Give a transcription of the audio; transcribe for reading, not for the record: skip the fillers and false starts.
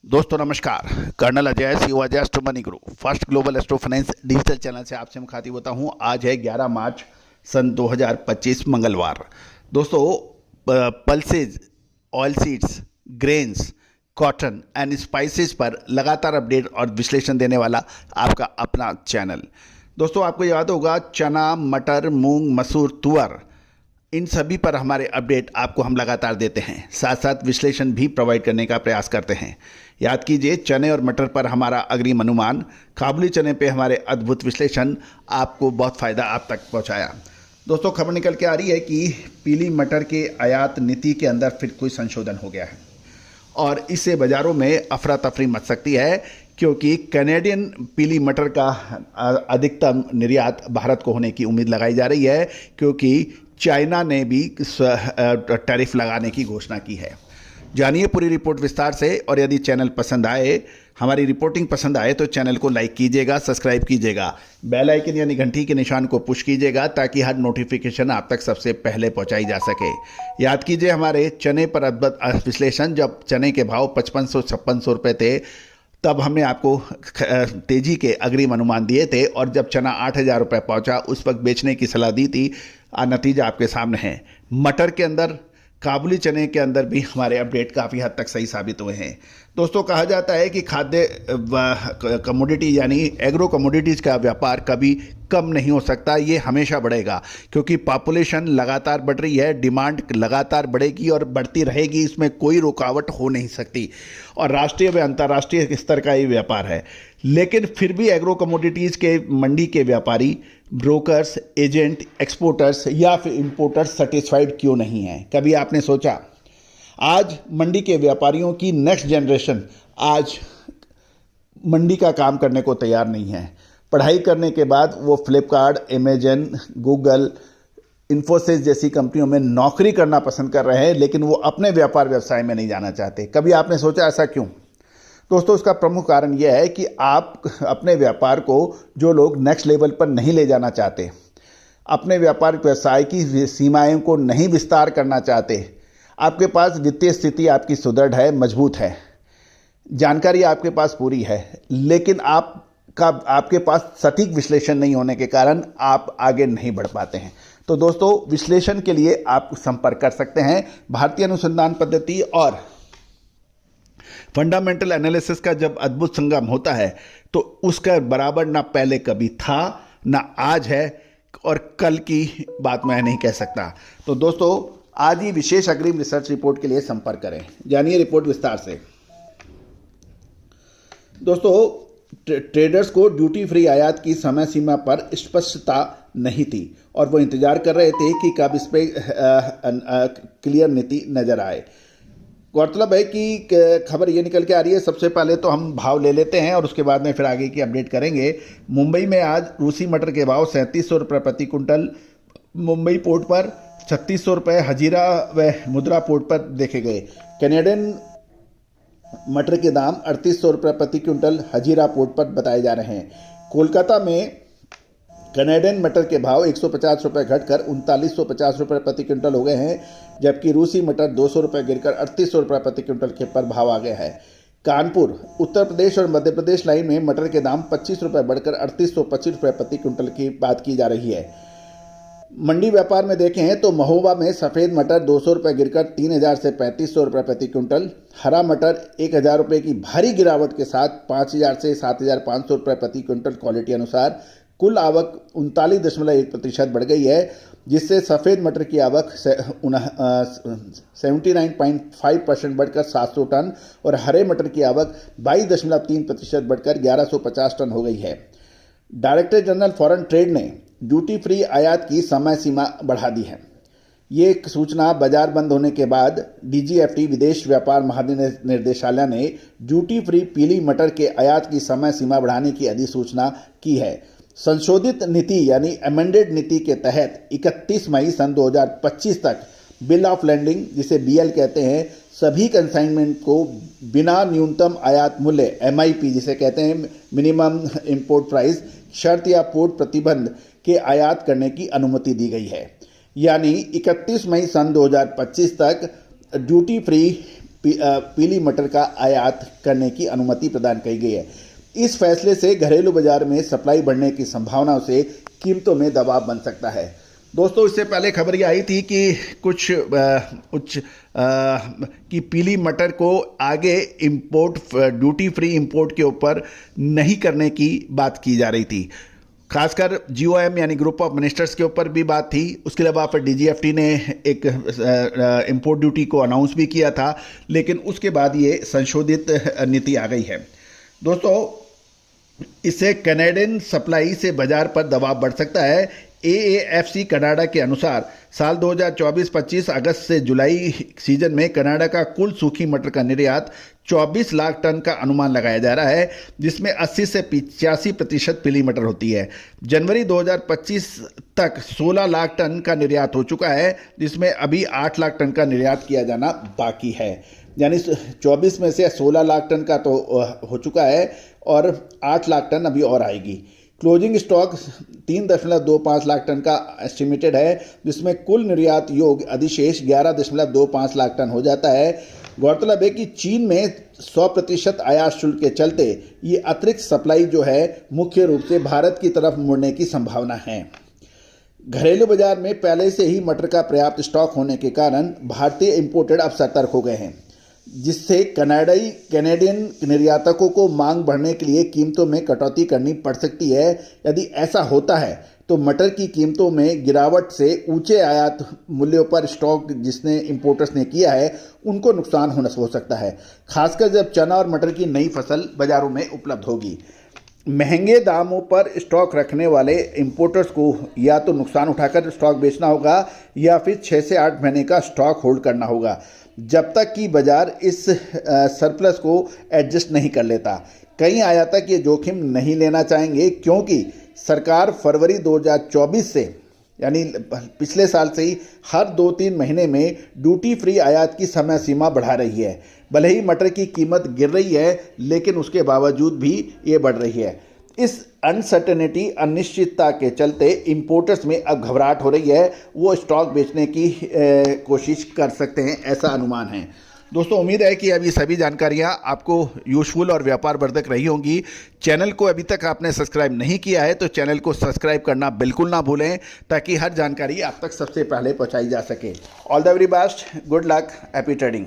दोस्तों नमस्कार। Colonel Ajay CO Ajay astro money guru first global astro finance digital channel से आपसे मुखातिब होता हूं। आज है 11 मार्च सन 2025 मंगलवार। दोस्तों pulses, oil seeds, grains, cotton and spices पर लगातार अपडेट और विश्लेषण देने वाला आपका अपना चैनल। दोस्तों आपको याद होगा चना, मटर, मूंग, मसूर, तुअर, इन सभी पर हमारे अपडेट आपको हम लगातार देते हैं, साथ साथ विश्लेषण भी प्रोवाइड करने का प्रयास करते हैं। याद कीजिए चने और मटर पर हमारा अग्रिम अनुमान, काबुली चने पे हमारे अद्भुत विश्लेषण आपको बहुत फ़ायदा आप तक पहुंचाया। दोस्तों खबर निकल के आ रही है कि पीली मटर के आयात नीति के अंदर फिर कोई संशोधन हो गया है और इससे बाज़ारों में अफरा तफरी मच सकती है, क्योंकि कैनेडियन पीली मटर का अधिकतम निर्यात भारत को होने की उम्मीद लगाई जा रही है, क्योंकि चाइना ने भी टैरिफ लगाने की घोषणा की है। जानिए पूरी रिपोर्ट विस्तार से, और यदि चैनल पसंद आए, हमारी रिपोर्टिंग पसंद आए तो चैनल को लाइक कीजिएगा, सब्सक्राइब कीजिएगा, बेल आइकन यानी घंटी के निशान को पुश कीजिएगा ताकि हर नोटिफिकेशन आप तक सबसे पहले पहुंचाई जा सके। याद कीजिए हमारे चने पर अद्भुत विश्लेषण, जब चने के भाव 5500-5600 रुपये थे तब हमने आपको तेजी के अग्रिम अनुमान दिए थे, और जब चना 8000 रुपये पहुंचा उस वक्त बेचने की सलाह दी थी। नतीजा आपके सामने है। मटर के अंदर, काबुली चने के अंदर भी हमारे अपडेट काफ़ी हद तक सही साबित हुए हैं। दोस्तों कहा जाता है कि खाद्य कमोडिटी यानी एग्रो कमोडिटीज़ का व्यापार कभी कम नहीं हो सकता, ये हमेशा बढ़ेगा, क्योंकि पॉपुलेशन लगातार बढ़ रही है, डिमांड लगातार बढ़ेगी और बढ़ती रहेगी, इसमें कोई रुकावट हो नहीं सकती, और राष्ट्रीय व अंतर्राष्ट्रीय स्तर का ये व्यापार है। लेकिन फिर भी एग्रो कमोडिटीज़ के मंडी के व्यापारी, ब्रोकर्स, एजेंट, एक्सपोर्टर्स या फिर इंपोर्टर्स सेटिस्फाइड क्यों नहीं हैं? कभी आपने सोचा? आज मंडी के व्यापारियों की नेक्स्ट जनरेशन आज मंडी का काम करने को तैयार नहीं है। पढ़ाई करने के बाद वो फ्लिपकार्ट, अमेजन, गूगल, इन्फोसिस जैसी कंपनियों में नौकरी करना पसंद कर रहे हैं, लेकिन वो अपने व्यापार व्यवसाय में नहीं जाना चाहते। कभी आपने सोचा ऐसा क्यों? दोस्तों इसका प्रमुख कारण यह है कि आप अपने व्यापार को, जो लोग नेक्स्ट लेवल पर नहीं ले जाना चाहते, अपने व्यापार व्यवसाय की सीमाएं को नहीं विस्तार करना चाहते, आपके पास वित्तीय स्थिति आपकी सुदृढ़ है, मजबूत है, जानकारी आपके पास पूरी है, लेकिन आपके पास सटीक विश्लेषण नहीं होने के कारण आप आगे नहीं बढ़ पाते हैं। तो दोस्तों विश्लेषण के लिए आप संपर्क कर सकते हैं। भारतीय अनुसंधान पद्धति और फंडामेंटल एनालिसिस का जब अद्भुत संगम होता है तो उसका बराबर ना पहले कभी था, ना आज है, और कल की बात मैं नहीं कह सकता। तो दोस्तों आज ही विशेष अग्रिम रिसर्च रिपोर्ट के लिए संपर्क करें। जानिए रिपोर्ट विस्तार से। दोस्तों ट्रेडर्स को ड्यूटी फ्री आयात की समय सीमा पर स्पष्टता नहीं थी और वो इंतजार कर रहे थे कि कब इस पे क्लियर नीति नजर आए। गौरतलब है कि खबर ये निकल के आ रही है, सबसे पहले तो हम भाव ले लेते हैं और उसके बाद में फिर आगे की अपडेट करेंगे। मुंबई में आज रूसी मटर के भाव 3700 रुपये प्रति कुंटल मुंबई पोर्ट पर, 3600 रुपये हजीरा व मुद्रा पोर्ट पर देखे गए। कैनेडियन मटर के दाम 3800 रुपये प्रति क्विंटल हजीरा पोर्ट पर बताए जा रहे हैं। कोलकाता में कैनेडियन मटर के भाव 150 रुपये घटकर 3950 रुपये प्रति क्विंटल हो गए हैं, जबकि रूसी मटर 200 रुपये गिरकर 3800 रुपये प्रति क्विंटल के पर भाव आ गया है। कानपुर, उत्तर प्रदेश और मध्य प्रदेश लाइन में मटर के दाम 25 रुपये बढ़कर 3825 रुपये प्रति क्विंटल की बात की जा रही है। मंडी व्यापार में देखें तो महोबा में सफ़ेद मटर 200 रुपये गिरकर 3000 से 3500 रुपये प्रति क्विंटल, हरा मटर 1000 रुपये की भारी गिरावट के साथ 5000 से 7500 रुपये प्रति क्विंटल क्वालिटी अनुसार। कुल आवक 39.1% बढ़ गई है, जिससे सफ़ेद मटर की आवक 79.5% बढ़कर 700 टन और हरे मटर की आवक 22.3% बढ़कर 1150 टन हो गई है। डायरेक्टर जनरल फॉरेन ट्रेड ने ड्यूटी फ्री आयात की समय सीमा बढ़ा दी है। ये एक सूचना बाजार बंद होने के बाद डीजीएफटी विदेश व्यापार महानिदेशालय ने ड्यूटी फ्री पीली मटर के आयात की समय सीमा बढ़ाने की अधिसूचना की है। संशोधित नीति यानी अमेंडेड नीति के तहत 31 मई सन 2025 तक बिल ऑफ लैंडिंग, जिसे बीएल कहते हैं, सभी कंसाइनमेंट को बिना न्यूनतम आयात मूल्य एमआईपी जिसे कहते हैं मिनिमम इंपोर्ट प्राइस, शर्त या पोर्ट प्रतिबंध के आयात करने की अनुमति दी गई है। यानी 31 मई सन 2025 तक ड्यूटी फ्री पीली मटर का आयात करने की अनुमति प्रदान की गई है। इस फैसले से घरेलू बाजार में सप्लाई बढ़ने की संभावनाओं से कीमतों में दबाव बन सकता है। दोस्तों, इससे पहले खबर ये आई थी कि कुछ कि पीली मटर को आगे इंपोर्ट, ड्यूटी फ्री इंपोर्ट के ऊपर नहीं करने की बात की जा रही थी। खासकर GOM यानी ग्रुप ऑफ मिनिस्टर्स के ऊपर भी बात थी। उसके अलावा फिर DGFT ने एक इंपोर्ट ड्यूटी को अनाउंस भी किया था, लेकिन उसके बाद ये संशोधित नीति आ गई है। दोस्तों, इससे कनाडियन सप्लाई से बाजार पर दबाव बढ़ सकता है। AAFC कनाडा के अनुसार साल 2024-25 अगस्त से जुलाई सीजन में कनाडा का कुल सूखी मटर का निर्यात 24 लाख टन का अनुमान लगाया जा रहा है, जिसमें 80 से 85% पीली मटर होती है। जनवरी 2025 तक 16 लाख टन का निर्यात हो चुका है, जिसमें अभी 8 लाख टन का निर्यात किया जाना बाकी है। यानी 24 में से 16 लाख टन का तो हो चुका है और 8 लाख टन अभी और आएगी। क्लोजिंग स्टॉक 3.25 लाख टन का एस्टिमेटेड है, जिसमें कुल निर्यात योग्य अधिशेष 11.25 लाख टन हो जाता है। गौरतलब है कि चीन में 100% आयात शुल्क के चलते ये अतिरिक्त सप्लाई जो है मुख्य रूप से भारत की तरफ मुड़ने की संभावना है। घरेलू बाजार में पहले से ही मटर का पर्याप्त स्टॉक होने के कारण भारतीय इंपोर्टेड अब सतर्क हो गए हैं, जिससे कैनेडियन निर्यातकों को मांग बढ़ने के लिए कीमतों में कटौती करनी पड़ सकती है। यदि ऐसा होता है तो मटर की कीमतों में गिरावट से ऊंचे आयात मूल्यों पर स्टॉक जिसने इंपोर्टर्स ने किया है उनको नुकसान हो सकता है, खासकर जब चना और मटर की नई फसल बाजारों में उपलब्ध होगी। महंगे दामों पर स्टॉक रखने वाले इंपोर्टर्स को या तो नुकसान उठाकर स्टॉक बेचना होगा या फिर 6 से 8 महीने का स्टॉक होल्ड करना होगा, जब तक कि बाजार इस सरप्लस को एडजस्ट नहीं कर लेता। कई आयातक ये जोखिम नहीं लेना चाहेंगे, क्योंकि सरकार फरवरी 2024 से यानी पिछले साल से ही हर 2-3 महीने में ड्यूटी फ्री आयात की समय सीमा बढ़ा रही है। भले ही मटर की कीमत गिर रही है, लेकिन उसके बावजूद भी ये बढ़ रही है। इस अनसर्टेनिटी, अनिश्चितता के चलते इंपोर्टर्स में अब घबराहट हो रही है, वो स्टॉक बेचने की कोशिश कर सकते हैं, ऐसा अनुमान है। दोस्तों, उम्मीद है कि अभी सभी जानकारियां आपको यूजफुल और व्यापार वर्धक रही होंगी। चैनल को अभी तक आपने सब्सक्राइब नहीं किया है तो चैनल को सब्सक्राइब करना बिल्कुल ना भूलें, ताकि हर जानकारी आप तक सबसे पहले पहुंचाई जा सके। All the very best, good luck, happy trading.